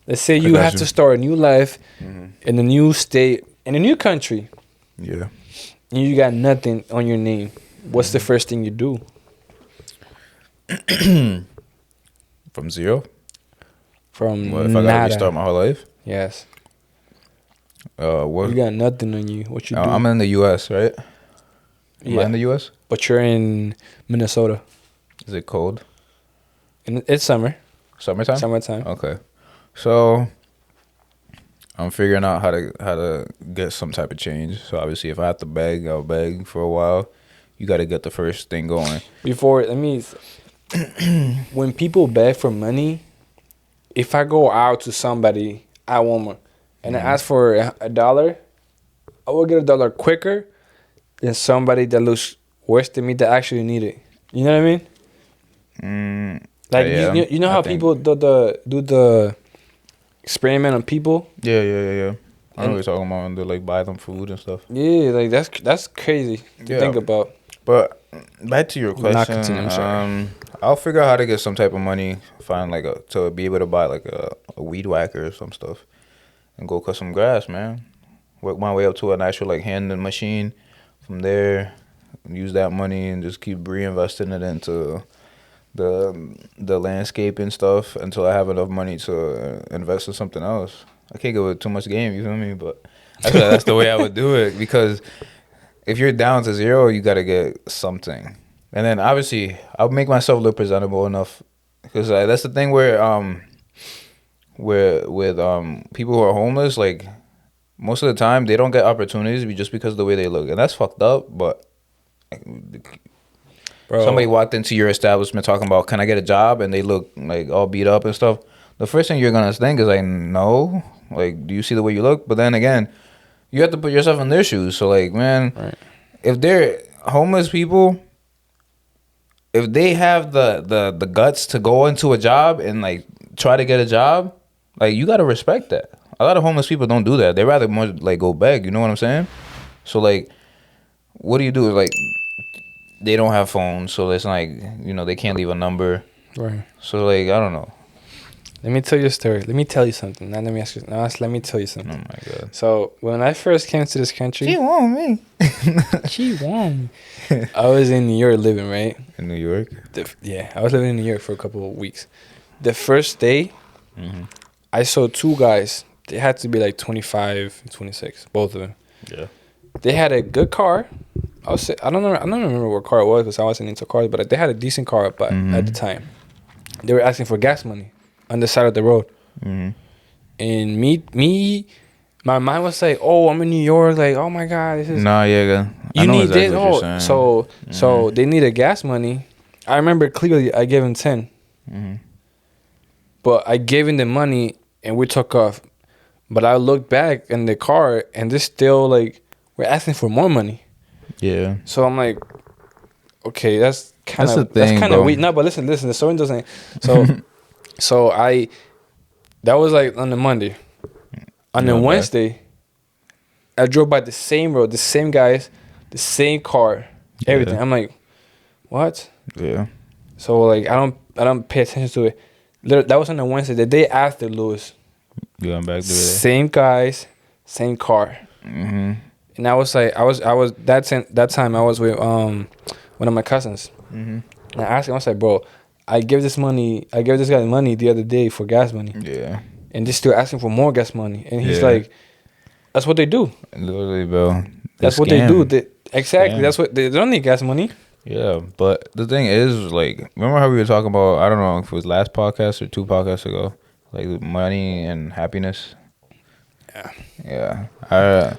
Let's say you got have you. to start a new life in a new state in a new country, Yeah. and you got nothing on your name. What's the first thing you do? From zero. From What if I gotta nada. restart my whole life? Yes, What? you got nothing on you. What you do? I'm in the U.S., right? Am I Yeah. in the U.S.? But you're in Minnesota, Is it cold? and it's summer, Summertime. summertime. Okay. So I'm figuring out how to get some type of change. So obviously, if I have to beg, I'll beg for a while. You got to get the first thing going. Before, let me. When people beg for money, if I go out to somebody at Walmart and I ask for $1, I will get $1 quicker than somebody that looks worse than me that actually need it. You know what I mean? Like yeah, you know I how think- people do the experiment on people. Yeah. I know what And- you're talking about. And they like buy them food and stuff. Yeah, like that's crazy to Yeah. think about. But back to your Not question. continue, I'm sorry. I'll figure out how to get some type of money. Find like to be able to buy like a weed whacker or some stuff, and go cut some grass, man. Work my way up to an actual like handling machine. From there, use that money and just keep reinvesting it into the landscaping stuff until I have enough money to invest in something else. I can't go with too much game. You feel me? But I feel like that's the way I would do it, because if you're down to zero, you got to get something, and then obviously I'll make myself look presentable enough, because that's the thing where with people who are homeless, like most of the time they don't get opportunities just because of the way they look, and that's fucked up. But Bro. somebody walked into your establishment talking about, can I get a job, and they look like all beat up and stuff, the first thing you're gonna think is like, no, like, do you see the way you look? But then again, you have to put yourself in their shoes. So like, man, Right. if they're homeless people, if they have the guts to go into a job and like try to get a job, like, you gotta respect that. A lot of homeless people don't do that. They rather more like go beg. You know what I'm saying? So like, what do you do? Like, they don't have phones, so it's like, they can't leave a number. Right. So like, I don't know. Let me tell you a story. Let me tell you something. Now let me ask you. Now let me tell you Oh something. my god. So when I first came to this country, She want me. she won. I was in New York living, right? In New York. Yeah, I was living in New York for a couple of weeks. The first day, Mm-hmm. I saw two guys. They had to be like 25, 26, both of them. Yeah. They had a good car. I don't remember what car it was because I wasn't into cars, but they had a decent car at the time. They were asking for gas money on the side of the road. Mm-hmm. And my mind was like, oh, I'm in New York. Like, oh my God, this is. Nah, yeah. You need this. So Mm-hmm. they needed gas money. I remember clearly I gave him 10. Mm-hmm. But I gave him the money and we took off. But I looked back in the car and they're still like, we're asking for more money. Yeah. So I'm like, okay, that's kind the of thing, bro. weird. No, but listen, the story doesn't. So that was like on the Monday. On the Okay. Wednesday, I drove by the same road, the same guys, the same car, everything. Yeah. I'm like, what? Yeah. So like I don't pay attention to it. That was on the Wednesday. The day after, Lewis, You going back to it? same guys, same car. Mm-hmm. And I was like, I was that time I was with one of my cousins. Mm-hmm. And I asked him, I was like, bro, I gave this guy money the other day for gas money, Yeah. and they're still asking for more gas money. And he's Yeah. like, that's what they do. Literally, bro. That's what they do. Exactly. Scam. That's what they don't need gas money. Yeah, but the thing is, like, remember how we were talking about, I don't know if it was last podcast or 2 podcasts ago, like money and happiness? Yeah. Yeah.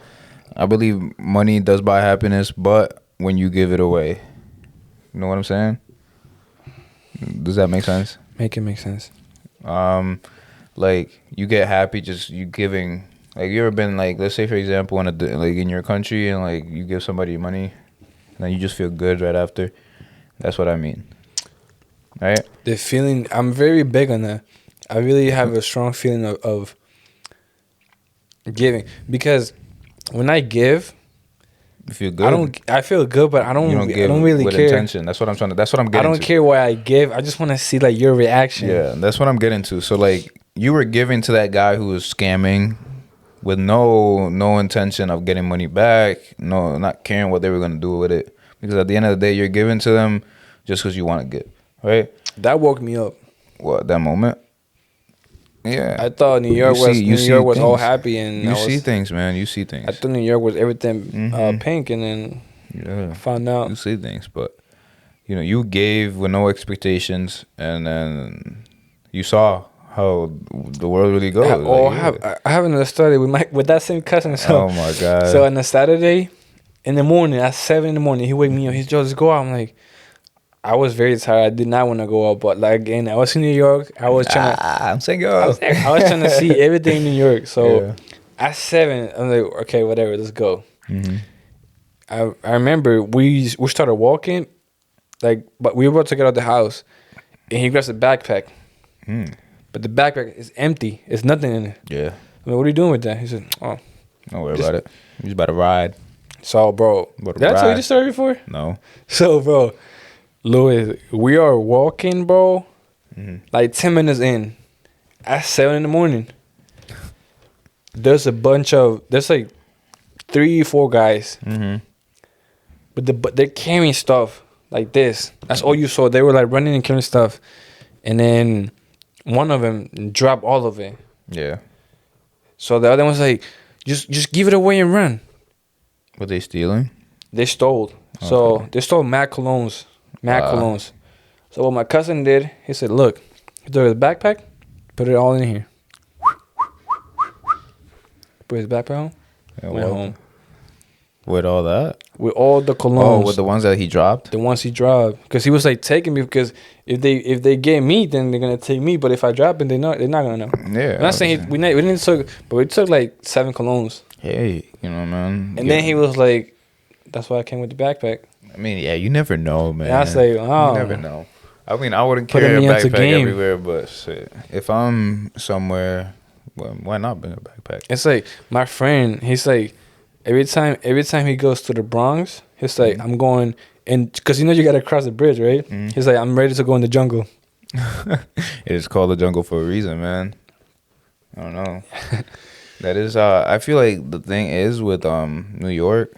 I believe money does buy happiness, but when you give it away. You know what I'm saying? Does that make sense? Make it make sense. Like, you get happy just you giving. Like, you ever been, like, let's say for example in your country, and like you give somebody money and then you just feel good right after? That's what I mean, right? The feeling, I'm very big on that. I really have a strong feeling of giving, because when I give, You feel good. I feel good, but I don't really with care. intention. That's what I'm getting I don't to. care what I give. I just want to see like your reaction. Yeah, that's what I'm getting to. So like, you were giving to that guy who was scamming with no intention of getting money back, no, not caring what they were gonna do with it, because at the end of the day, you're giving to them just because you want to give, right? That woke me up. What, that moment? Yeah, I thought New York was all things. happy, and You see things, man. You see I things. thought New York was everything Mhm. pink, and then Yeah, I found out. you see things, but you gave with no expectations, and then you saw how the world really goes. I have another story with that same cousin. So, Oh my god. so on a Saturday in the morning at 7 in the morning, he wake me up. He's Joe, let's go out. I'm like, I was very tired. I did not want to go out, but like again, I was in New York. I was trying to. I'm saying, I was trying to see everything in New York. So Yeah. at 7, I'm like, okay, whatever, let's go. Mm-hmm. I remember we started walking, like, but we were about to get out of the house, and he grabs a backpack, but the backpack is empty. There's nothing in it. Yeah. I'm like, what are you doing with that? He said, oh. Don't worry about it. You just about to ride. So, bro, About to did I tell you ride. this story before? No. So, bro, Louis, we are walking, bro, Mm-hmm. like 10 minutes in, at 7 in the morning. There's like 3, 4 guys, Mm-hmm. but they're carrying stuff, like this. That's all you saw. They were like running and killing stuff, and then one of them dropped all of it. Yeah. So the other one's like, just give it away and run. Were they stealing? They stole. Okay. So they stole mad colognes. So what my cousin did, he said, look, he took his backpack, put it all in here. Put his backpack home, went home. With all that? With all the colognes. Oh, with the ones that he dropped? The ones he dropped. Because he was like taking me, because if they get me, then they're going to take me. But if I drop it, they're not going to know. Yeah. I'm not saying we didn't took, but we took like 7 colognes. Hey, you know, man. And then he was like, that's why I came with the backpack. I mean, yeah, you never know, man. And I say, oh. You never know. I mean, I wouldn't Putting carry a me into backpack game. everywhere, but shit, if I'm somewhere, well, why not bring a backpack? It's like my friend, he's like, every time he goes to the Bronx, he's like, I'm going, and because you know you got to cross the bridge, right? He's like, I'm ready to go in the jungle. It's called the jungle for a reason, man. I don't know. That is, I feel like the thing is with New York,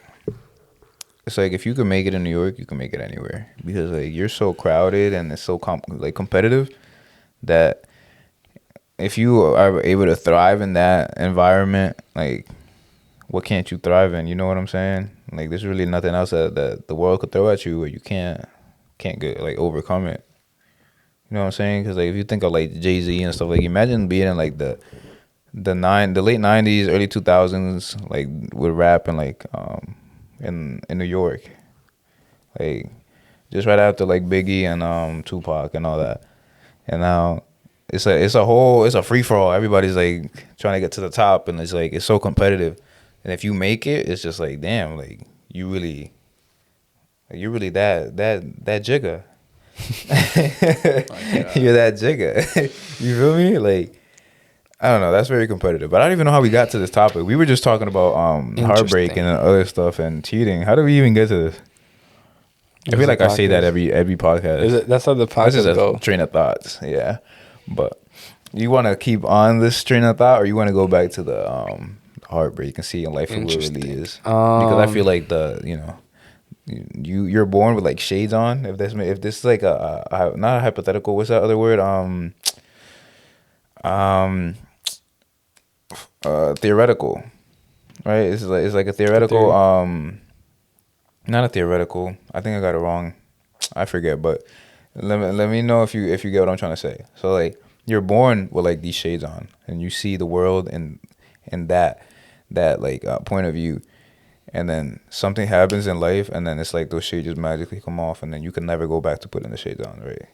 it's like if you can make it in New York, you can make it anywhere, because like you're so crowded and it's so competitive that if you are able to thrive in that environment, like what can't you thrive in? You know what I'm saying? Like there's really nothing else that the world could throw at you where you can't get like overcome it. You know what I'm saying? Because like if you think of like Jay-Z and stuff, like imagine being in like the late 90s, early 2000s, like with rap and like in New York, like just right after like Biggie and Tupac and all that, and now it's a free for all. Everybody's like trying to get to the top, and it's like it's so competitive, and if you make it, it's just like damn, like you're really that jigga. You're that jigga. You feel me? Like I don't know. That's very competitive. But I don't even know how we got to this topic. We were just talking about heartbreak and other stuff and cheating. How did we even get to this? I feel like I say that every podcast. That's how the podcast This is a go. train of thoughts. Yeah. But you want to keep on this train of thought, or you want to go back to the heartbreak and see in life what it really is? Because I feel like you're born with like shades on. If this is like a not a hypothetical. What's that other word? Theoretical, right? It's like a theoretical. Not a theoretical. I think I got it wrong. I forget, but let me know if you get what I'm trying to say. So like you're born with like these shades on, and you see the world in that like point of view, and then something happens in life, and then it's like those shades just magically come off, and then you can never go back to putting the shades on, right?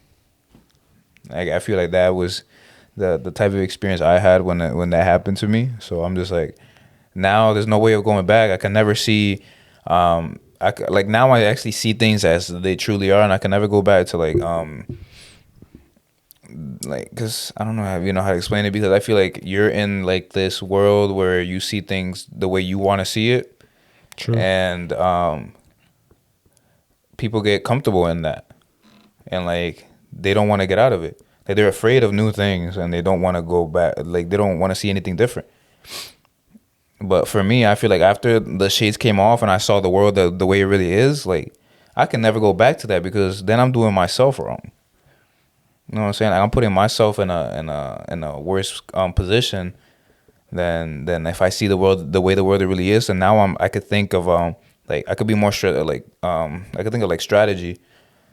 Like I feel like that was the type of experience I had when that happened to me. So I'm just like, now there's no way of going back. I can never see, like now I actually see things as they truly are, and I can never go back to like, cause I don't know how to explain it, because I feel like you're in like this world where you see things the way you want to see it. True. And people get comfortable in that, and like they don't want to get out of it. Like they're afraid of new things, and they don't want to go back. Like they don't want to see anything different. But for me, I feel like after the shades came off and I saw the world the way it really is, like I can never go back to that, because then I'm doing myself wrong. You know what I'm saying? Like, I'm putting myself in a worse position than if I see the world the way the world really is. And now I could think of like I could be more I could think of like strategy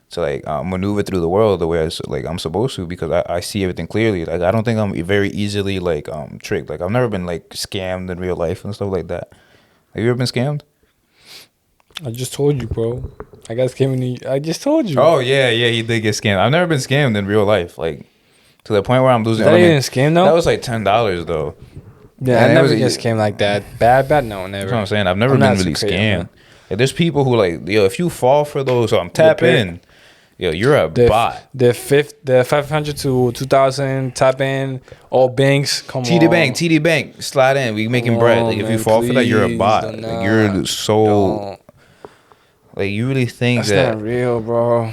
to like maneuver through the world the way I'm supposed to, because I see everything clearly. Like I don't think I'm very easily like tricked. Like I've never been like scammed in real life and stuff like that. Have you ever been scammed? I just told you, bro. I got scammed. I just told you. Oh yeah, he did get scammed. I've never been scammed in real life, like to the point where I'm losing. That ain't a scam though. That was like $10 though. Yeah, And I never it get was- scammed like that. Bad, no, never. That's what I'm saying. I've never I'm been not really so crazy, scammed. man. Like, there's people who like, yo, if you fall for those, tap in. Yo, you're a bot. The 500 to 2,000 tap in, all banks. Come on. TD Bank, slide in. We making bread. Like, if you man, fall for that, you're a please bot. do Like, you're so Don't. like you really think That's that not real, bro.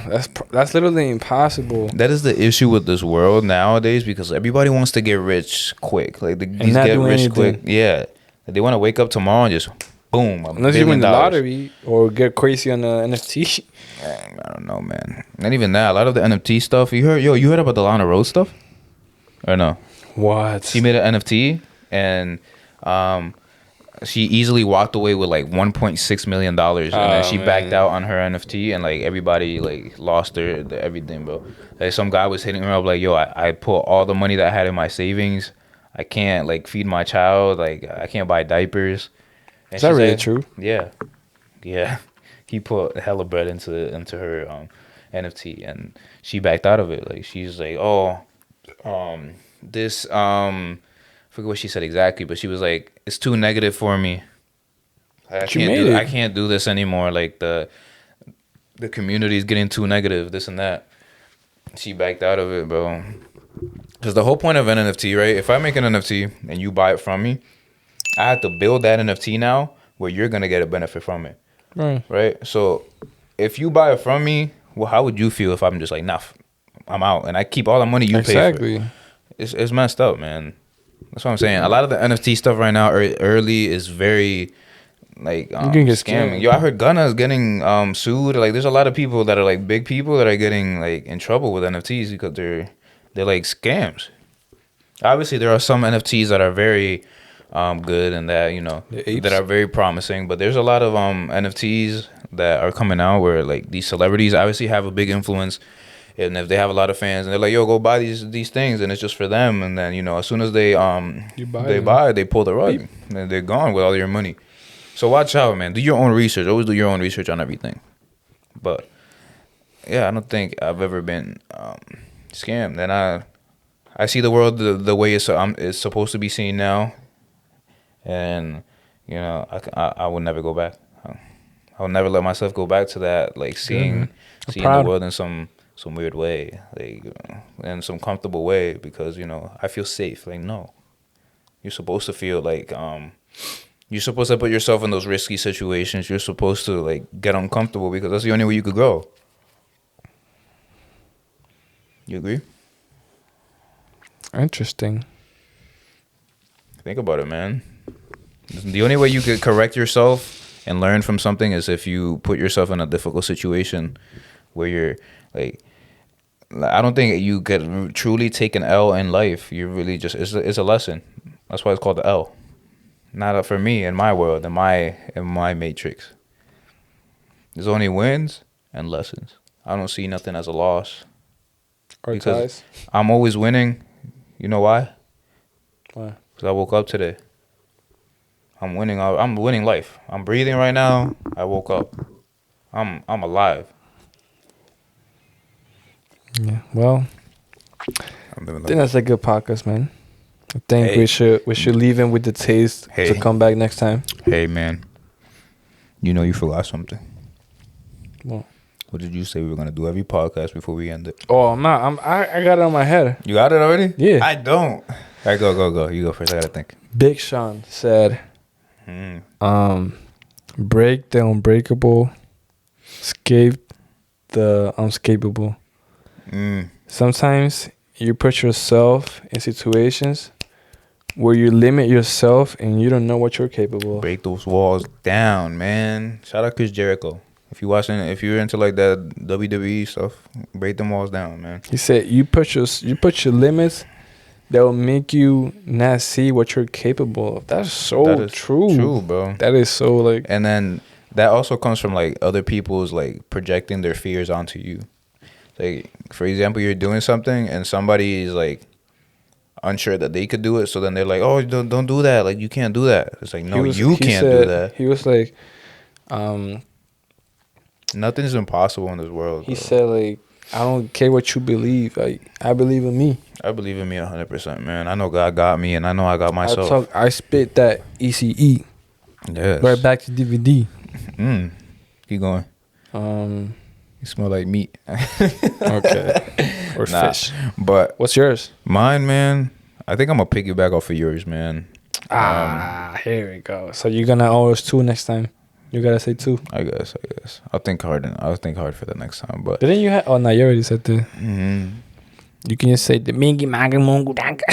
That's literally impossible. that is the issue with this world nowadays, because everybody wants to get rich quick. Like these not get do rich anything. quick. Yeah, like, they want to wake up tomorrow and just boom, Unless you win the lottery or get crazy on the NFT. I don't know, man. Not even that. A lot of the NFT stuff. You heard about the Lana Rhoades stuff? Or no? What? She made an NFT and she easily walked away with like $1.6 million, and then she backed out on her NFT, and like everybody like lost their everything, bro. Like some guy was hitting her up like, yo, I put all the money that I had in my savings. I can't like feed my child. Like I can't buy diapers. And Is that really said, true? Yeah. He put hella bread into her NFT, and she backed out of it. Like she's like, this forget what she said exactly, but she was like, it's too negative for me. I can't do this anymore. Like the community is getting too negative, this and that. She backed out of it, bro. Because the whole point of an NFT, right? If I make an NFT and you buy it from me, I have to build that NFT now where you're gonna get a benefit from it. Right? So if you buy it from me, well, how would you feel if I'm just like, nah, I'm out, and I keep all the money you pay for? It's messed up, man. That's what I'm saying. A lot of the NFT stuff right now early is very like scamming. Yo, I heard Gunna is getting sued. Like there's a lot of people that are like big people that are getting like in trouble with NFTs because they're like scams. Obviously there are some NFTs that are very good and that, you know, that are very promising, but there's a lot of NFTs that are coming out where like these celebrities obviously have a big influence. And if they have a lot of fans, and they're like, "Yo, go buy these things," and it's just for them. And then, you know, as soon as they they pull the rug, and they're gone with all your money. So watch out, man. Do your own research. Always do your own research on everything. But yeah, I don't think I've ever been scammed. And I see the world the way it's supposed to be seen now. And you know, I will never go back. I will never let myself go back to that. Like seeing the world in some weird way, like in some comfortable way, because you know I feel safe. Like no, you're supposed to feel like you're supposed to put yourself in those risky situations. You're supposed to like get uncomfortable because that's the only way you could grow. You agree? Interesting. Think about it, man. The only way you could correct yourself and learn from something is if you put yourself in a difficult situation where you're like, I don't think you could truly take an L in life. You really just it's a lesson. That's why it's called the L. Not for me in my world, in my matrix. There's only wins and lessons. I don't see nothing as a loss. Or ties. I'm always winning. You know why? Why? Because I woke up today. I'm winning. I'm winning life. I'm breathing right now. I woke up. I'm alive. Yeah. Well, I think that's a good podcast, man. I think we should leave him with the taste to come back next time. Hey, man. You know you forgot something. What? What did you say we were gonna do every podcast before we end it? Oh, I'm not. I got it on my head. You got it already? Yeah. I don't. All right, go. You go first. I gotta think. Big Sean said, break the unbreakable, escape the unescapable. Sometimes you put yourself in situations where you limit yourself and you don't know what you're capable of. Break those walls down, man. Shout out Chris Jericho. If you're into like that WWE stuff, break them walls down, man. He said you put your limits that will make you not see what you're capable of. That is true. True, bro. That is so like. And then that also comes from like other people's like projecting their fears onto you. Like for example, you're doing something and somebody is like unsure that they could do it, so then they're like, "Oh, don't do that. Like you can't do that." It's like, no, you can't do that. He was like, nothing's impossible in this world. He said like, I don't care what you believe. Like I believe in me. I believe in me 100%, man. I know God got me, and I know I got myself. I spit that ECE. Yes. Right back to DVD. Keep going. You smell like meat. Okay. Or fish. But what's yours? Mine, man. I think I'm gonna piggyback off of yours, man. Here we go. So you're gonna owe us 2 next time. You gotta say 2. I guess. I'll think hard. I'll think hard for the next time. But didn't you have? Oh no, you already said 2. You can just say the Mingy Maga Mungu Danga.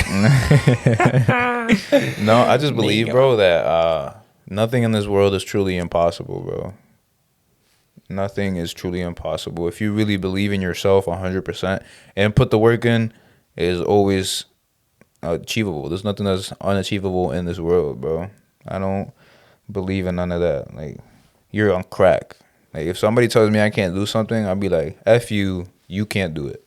No, I just believe, bro, that nothing in this world is truly impossible, bro. Nothing is truly impossible. If you really believe in yourself 100% and put the work in, it is always achievable. There's nothing that's unachievable in this world, bro. I don't believe in none of that. Like, you're on crack. Like, if somebody tells me I can't do something, I'll be like, F you, you can't do it.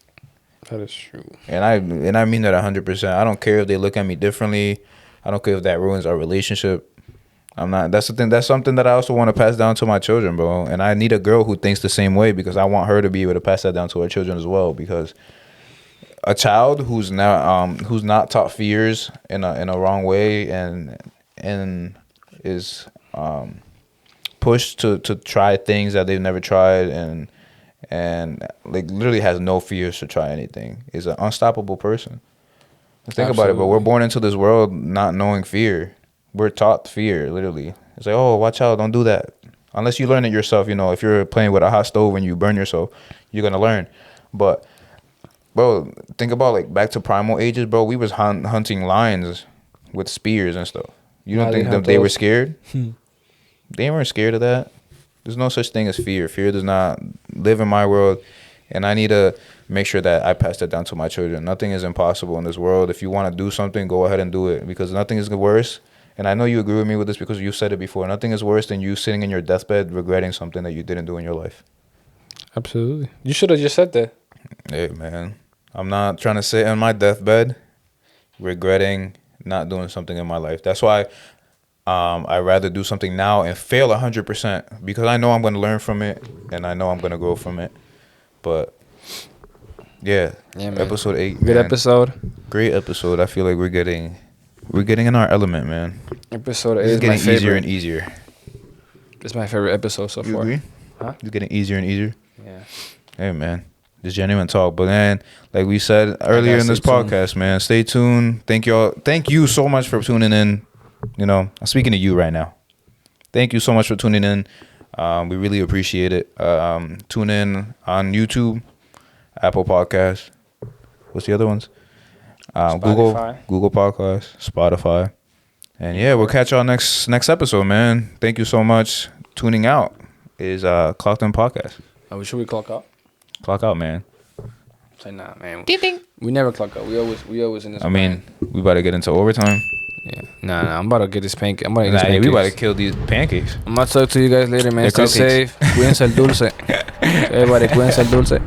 That is true. And I mean that 100%. I don't care if they look at me differently. I don't care if that ruins our relationship. I'm not. That's the thing. That's something that I also want to pass down to my children, bro. And I need a girl who thinks the same way, because I want her to be able to pass that down to her children as well. Because a child who's not taught fears in a wrong way and is pushed to try things that they've never tried and like literally has no fears to try anything is an unstoppable person. Think about it, but we're born into this world not knowing fear. We're taught fear, literally. It's like, oh, watch out, don't do that. Unless you learn it yourself, you know, if you're playing with a hot stove and you burn yourself, you're gonna learn. But bro, think about like back to primal ages, bro. We was hunting lions with spears and stuff. You don't think they were scared? They weren't scared of that. There's no such thing as fear. Fear does not live in my world, and I need to make sure that I pass that down to my children. Nothing is impossible in this world. If you want to do something, go ahead and do it, because nothing is worse. And I know you agree with me with this because you said it before. Nothing is worse than you sitting in your deathbed regretting something that you didn't do in your life. Absolutely. You should have just said that. Hey, man. I'm not trying to sit on my deathbed regretting not doing something in my life. That's why I'd rather do something now and fail 100%, because I know I'm going to learn from it and I know I'm going to grow from it. But, yeah man. Episode 8. Good man. Episode. Great episode. I feel like we're getting in our element, man. Episode 8 is getting easier favorite. And easier. It's my favorite episode so you far. Agree? Huh? It's getting easier and easier. Yeah. Hey, man. This genuine talk. But then, like we said earlier in this podcast, man, stay tuned. Thank you so much for tuning in. You know, I'm speaking to you right now. Thank you so much for tuning in. We really appreciate it. Tune in on YouTube, Apple Podcasts. What's the other ones? Google Podcasts, Spotify. And yeah, we'll catch y'all next episode, man. Thank you so much. Tuning out is Clocked In Podcast. Should we clock out? Clock out, man. Say nah, man. Ding. We never clock out. We always in this. I mean, we about to get into overtime. Yeah. Nah. I'm about to get this pancake. We about to kill these pancakes. I'm about to talk to you guys later, man. Stay safe. Cuídense el dulce. Everybody, cuídense el dulce.